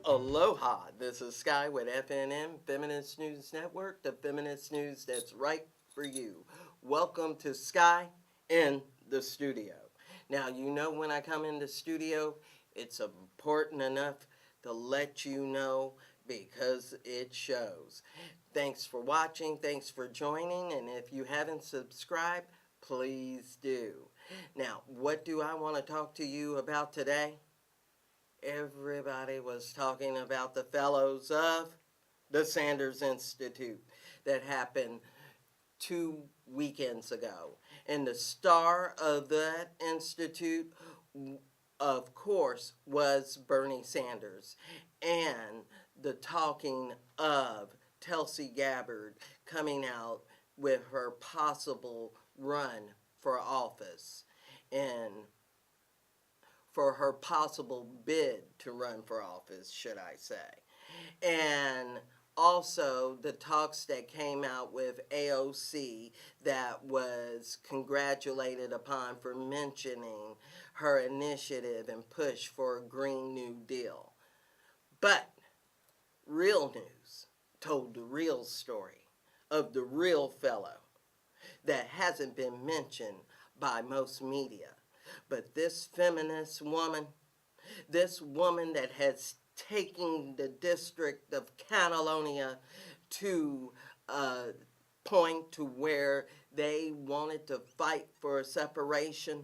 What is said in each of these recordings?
Aloha, this is Skye with FNN-Feminist News Network, the feminist news that's right for you. Welcome to Skye in the studio. Now, you know when I come in the studio, it's important enough to let you know because it shows. Thanks for watching, thanks for joining, and if you haven't subscribed, please do. Now, what do I want to talk to you about today? Everybody was talking about the fellows of the Sanders Institute that happened 2 weekends ago. And the star of that institute, of course, was Bernie Sanders. And the talking of Tulsi Gabbard coming out with her possible run for office and for her possible bid to run for office, should I say. And also the talks that came out with AOC that was congratulated upon for mentioning her initiative and push for a Green New Deal. But Real News told the real story of the real fellow that hasn't been mentioned by most media. But this feminist woman, this woman that has taken the district of Catalonia to a point to where they wanted to fight for a separation,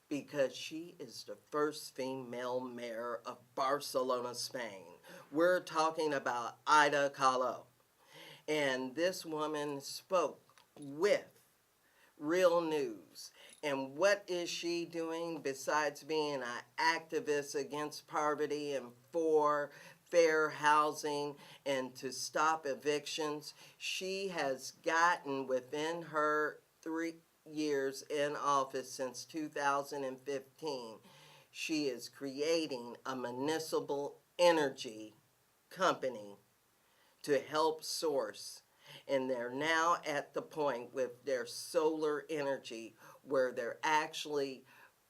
because she is the first female mayor of Barcelona, Spain. We're talking about Ada Colau. And this woman spoke with Real News. And what is she doing besides being an activist against poverty and for fair housing and to stop evictions? She has gotten within her 3 years in office since 2015, she is creating a municipal energy company to help source. And they're now at the point with their solar energy where they're actually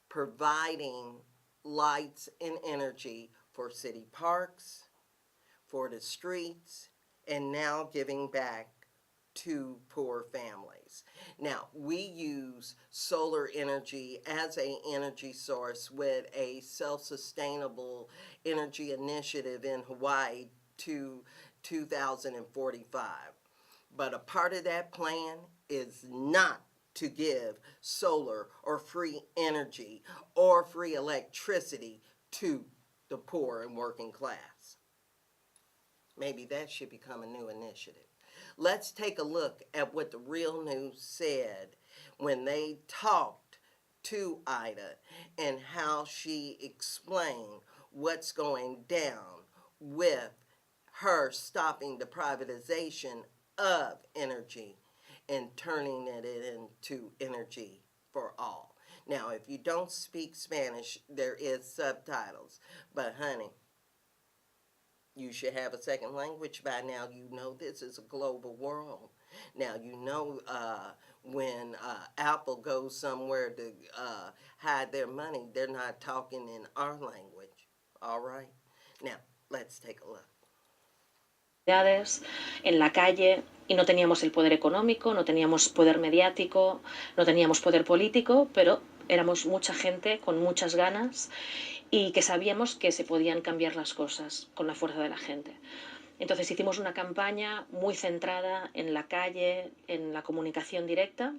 providing lights and energy for city parks, for the streets, and now giving back to poor families. Now, we use solar energy as an energy source with a self-sustainable energy initiative in Hawaii to 2045. But a part of that plan is not to give solar or free energy or free electricity to the poor and working class. Maybe that should become a new initiative. Let's take a look at what the Real News said when they talked to Ida and how she explained what's going down with her stopping the privatization of energy and turning it into energy for all. Now, if you don't speak Spanish, there is subtitles. But honey, you should have a second language by now. You know this is a global world. Now, you know when Apple goes somewhere to hide their money, they're not talking in our language. All right? Now, let's take a look. En la calle, y no teníamos el poder económico, no teníamos poder mediático, no teníamos poder político, pero éramos mucha gente con muchas ganas y que sabíamos que se podían cambiar las cosas con la fuerza de la gente. Entonces hicimos una campaña muy centrada en la calle, en la comunicación directa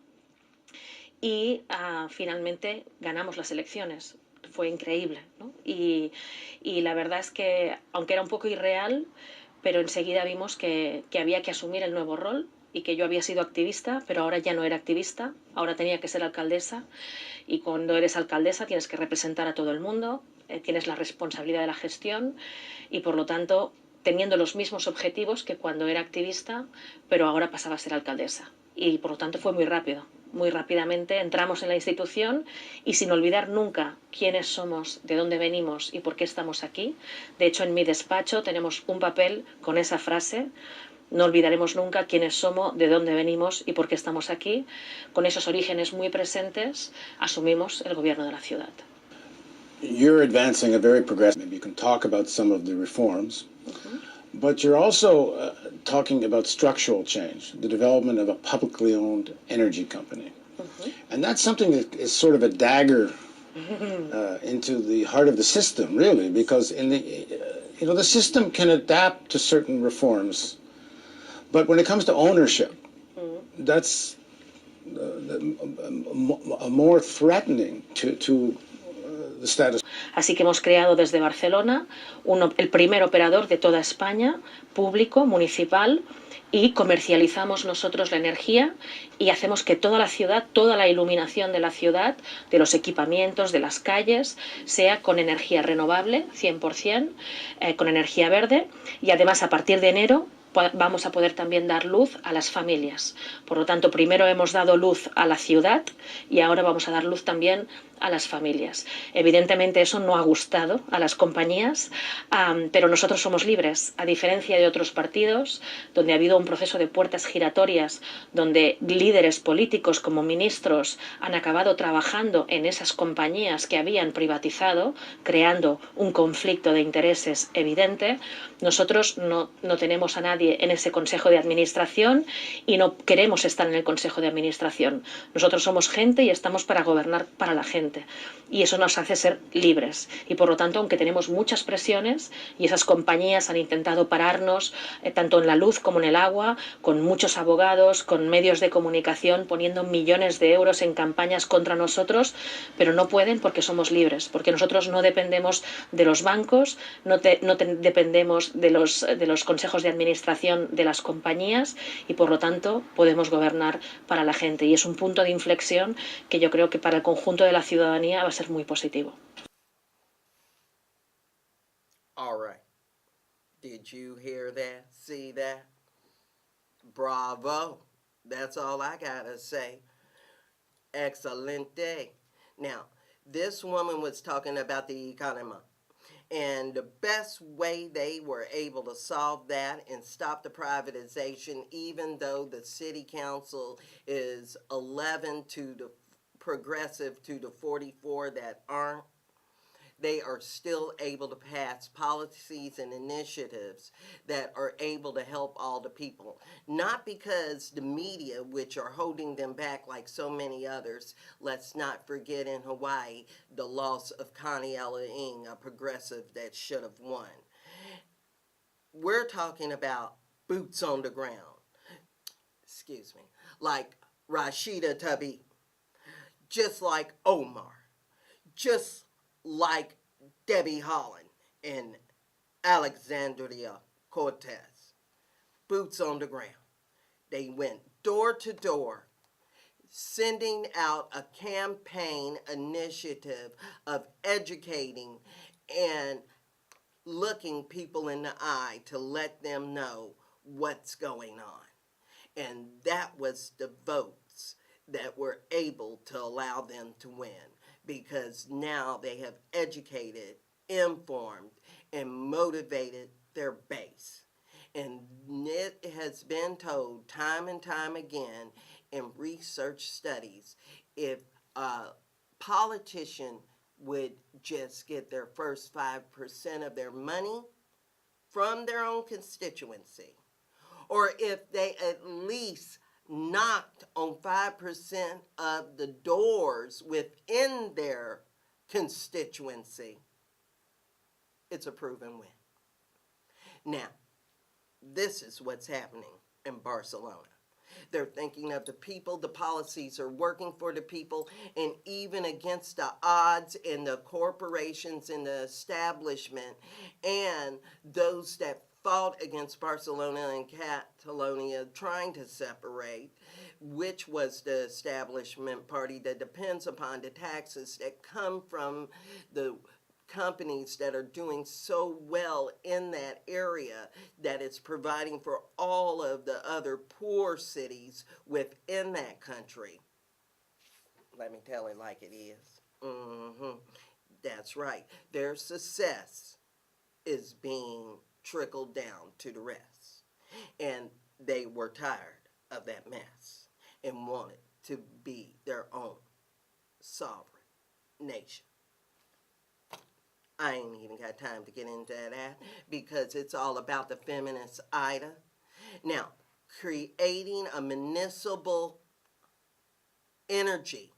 y finalmente ganamos las elecciones. Fue increíble, ¿no? Y la verdad es que, aunque era un poco irreal, pero enseguida vimos que había que asumir el nuevo rol y que yo había sido activista, pero ahora ya no era activista, ahora tenía que ser alcaldesa, y cuando eres alcaldesa tienes que representar a todo el mundo, tienes la responsabilidad de la gestión y por lo tanto teniendo los mismos objetivos que cuando era activista, pero ahora pasaba a ser alcaldesa. Y por lo tanto fue muy rápido. Muy rápidamente entramos en la institución y sin olvidar nunca quiénes somos, de dónde venimos y por qué estamos aquí. De hecho, en mi despacho tenemos un papel con esa frase: no olvidaremos nunca quiénes somos, de dónde venimos y por qué estamos aquí. Con esos orígenes muy presentes asumimos el gobierno de la ciudad. you're advancing a very progressive, maybe you can talk about some of the reforms, but you're also talking about structural change, the development of a publicly owned energy company. And that's something that is sort of a dagger into the heart of the system, really, because in the, the system can adapt to certain reforms, but when it comes to ownership, that's more threatening to the status. Así que hemos creado desde Barcelona el primer operador de toda España, público, municipal, y comercializamos nosotros la energía y hacemos que toda la ciudad, toda la iluminación de la ciudad, de los equipamientos, de las calles, sea con energía renovable, 100%, con energía verde, y además a partir de enero vamos a poder también dar luz a las familias. Por lo tanto, primero hemos dado luz a la ciudad y ahora vamos a dar luz también a las familias. Evidentemente eso no ha gustado a las compañías, pero nosotros somos libres, a diferencia de otros partidos donde ha habido un proceso de puertas giratorias, donde líderes políticos como ministros han acabado trabajando en esas compañías que habían privatizado, creando un conflicto de intereses evidente. Nosotros no tenemos a nadie en ese consejo de administración y no queremos estar en el consejo de administración. Nosotros somos gente y estamos para gobernar para la gente. Y eso nos hace ser libres. Y por lo tanto, aunque tenemos muchas presiones y esas compañías han intentado pararnos, tanto en la luz como en el agua, con muchos abogados, con medios de comunicación, poniendo millones de euros en campañas contra nosotros, pero no pueden porque somos libres, porque nosotros no dependemos de los bancos, no dependemos de los consejos de administración de las compañías y por lo tanto podemos gobernar para la gente. Y es un punto de inflexión que yo creo que para el conjunto de la ciudadanía va a ser muy positivo. All right. Did you hear that? See that? Bravo. That's all I gotta say. Excelente. Now, this woman was talking about the economy. And the best way they were able to solve that and stop the privatization, even though the city council is 11 to the progressive to the 44 that aren't, they are still able to pass policies and initiatives that are able to help all the people. Not because the media, which are holding them back like so many others. Let's not forget in Hawaii the loss of Kaniela Ing, a progressive that should have won. We're talking about boots on the ground. Excuse me. Like Rashida Tlaib, just like Omar, just like Debbie Holland and Alexandria Cortez. Boots on the ground. They went door to door, sending out a campaign initiative of educating and looking people in the eye to let them know what's going on. And that was the votes that were able to allow them to win, because now they have educated, informed, and motivated their base. And it has been told time and time again in research studies, if a politician would just get their first 5% of their money from their own constituency, or if they at least knocked on 5% of the doors within their constituency, it's a proven win. Now, this is what's happening in Barcelona. They're thinking of the people, the policies are working for the people, and even against the odds and the corporations and the establishment and those that fought against Barcelona and Catalonia trying to separate, which was the establishment party that depends upon the taxes that come from the companies that are doing so well in that area that it's providing for all of the other poor cities within that country. Let me tell it like it is. That's right. Their success is being trickled down to the rest. And they were tired of that mess and wanted to be their own sovereign nation. I ain't even got time to get into that because it's all about the feminist Ida. Now, creating a municipal energy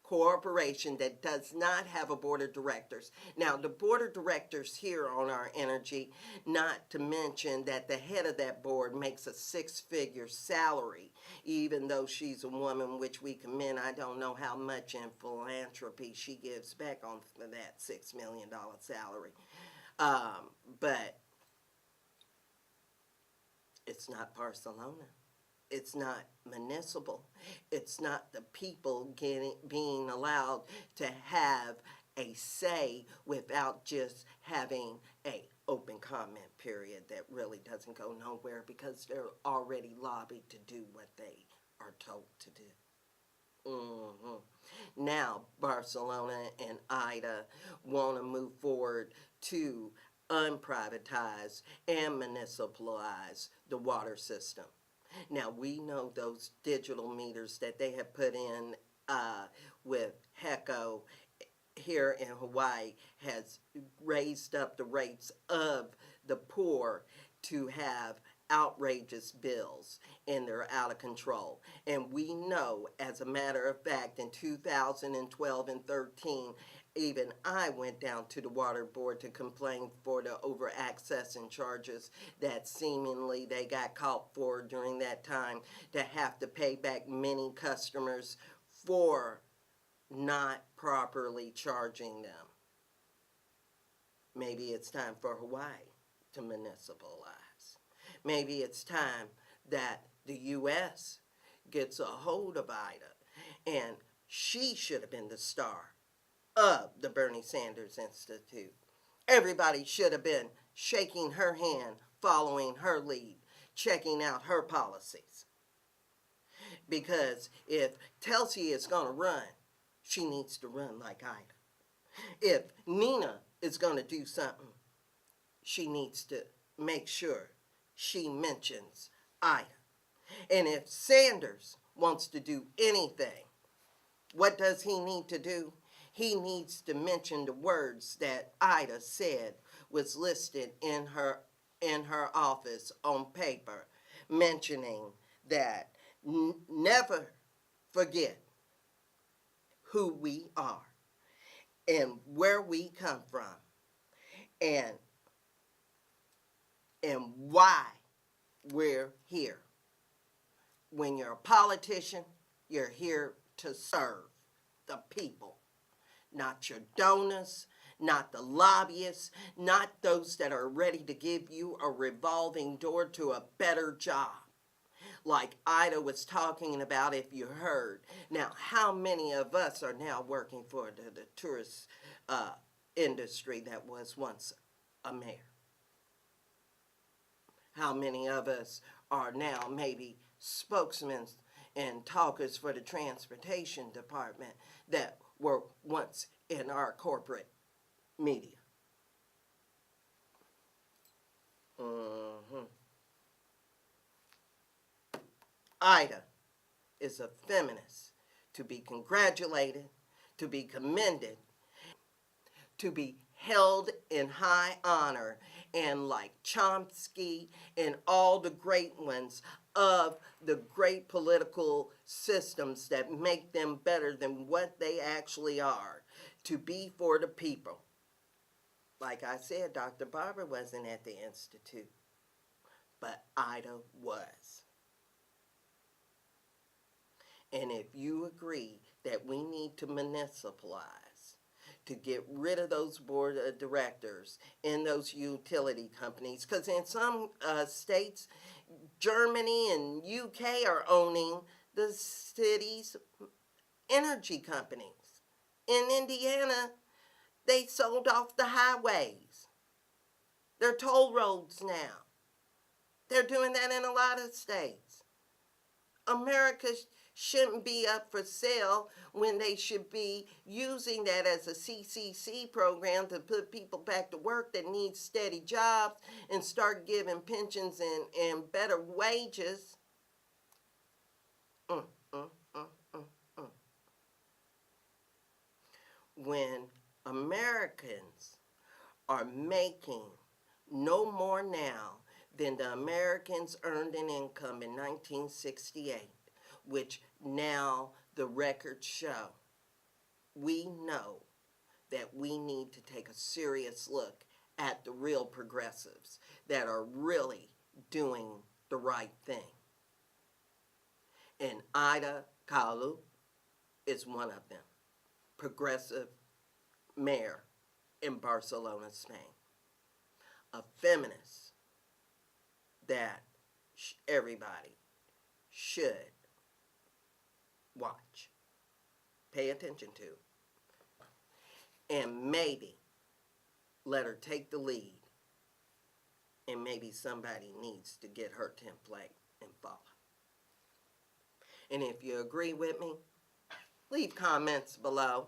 corporation that does not have a board of directors. Now, the board of directors here on our energy, not to mention that the head of that board makes a six-figure salary, even though she's a woman, which we commend. I don't know how much in philanthropy she gives back on that $6 million salary. But it's not Barcelona. It's not municipal. It's not the people being allowed to have a say without just having a open comment period that really doesn't go nowhere because they're already lobbied to do what they are told to do. Now, Barcelona and Ida want to move forward to unprivatize and municipalize the water system. Now, we know those digital meters that they have put in with HECO here in Hawaii has raised up the rates of the poor to have outrageous bills, and they're out of control. And we know, as a matter of fact, in 2012 and 13, even I went down to the water board to complain for the over-accessing charges that seemingly they got caught for during that time, to have to pay back many customers for not properly charging them. Maybe it's time for Hawaii to municipalize. Maybe it's time that the U.S. gets a hold of Ida, and she should have been the star of the Bernie Sanders Institute. Everybody should have been shaking her hand, following her lead, checking out her policies. Because if Telsey is going to run, she needs to run like Ida. If Nina is going to do something, she needs to make sure she mentions Ida. And if Sanders wants to do anything, what does he need to do? He needs to mention the words that Ida said was listed in her office on paper, mentioning that never forget who we are and where we come from and why we're here. When you're a politician, you're here to serve the people, not your donors, not the lobbyists, not those that are ready to give you a revolving door to a better job. Like Ida was talking about, if you heard. Now, how many of us are now working for the tourist industry that was once a mayor? How many of us are now maybe spokesmen and talkers for the transportation department that were once in our corporate media? Ida is a feminist to be congratulated, to be commended, to be held in high honor, and like Chomsky and all the great ones of the great political systems that make them better than what they actually are, to be for the people. Like I said, Dr. Barber wasn't at the Institute, but Ida was. And if you agree that we need to municipalize, to get rid of those board of directors in those utility companies, because in some states, Germany and UK are owning the city's energy companies. In Indiana, they sold off the highways. They're toll roads now. They're doing that in a lot of states. America shouldn't be up for sale when they should be using that as a CCC program to put people back to work that need steady jobs and start giving pensions and better wages. When Americans are making no more now than the Americans earned in income in 1968, which now the records show. We know that we need to take a serious look at the real progressives that are really doing the right thing. And Ida Colau is one of them, progressive mayor in Barcelona, Spain. A feminist that everybody should watch, pay attention to, and maybe let her take the lead, and maybe somebody needs to get her template and follow. And if you agree with me, leave comments below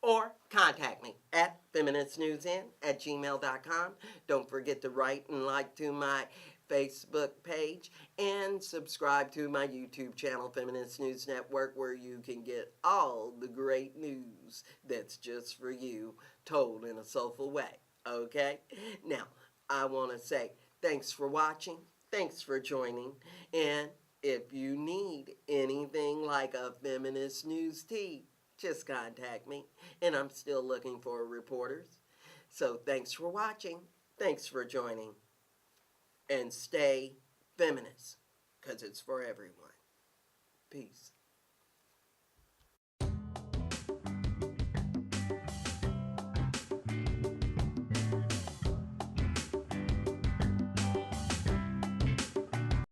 or contact me at FeministNewsN@gmail.com. Don't forget to write and like to my Facebook page and subscribe to my YouTube channel, Feminist News Network, where you can get all the great news that's just for you, told in a soulful way, okay? Now, I want to say thanks for watching, thanks for joining, and if you need anything like a feminist news tee, just contact me, and I'm still looking for reporters. So thanks for watching, thanks for joining, and stay feminist, because it's for everyone. Peace.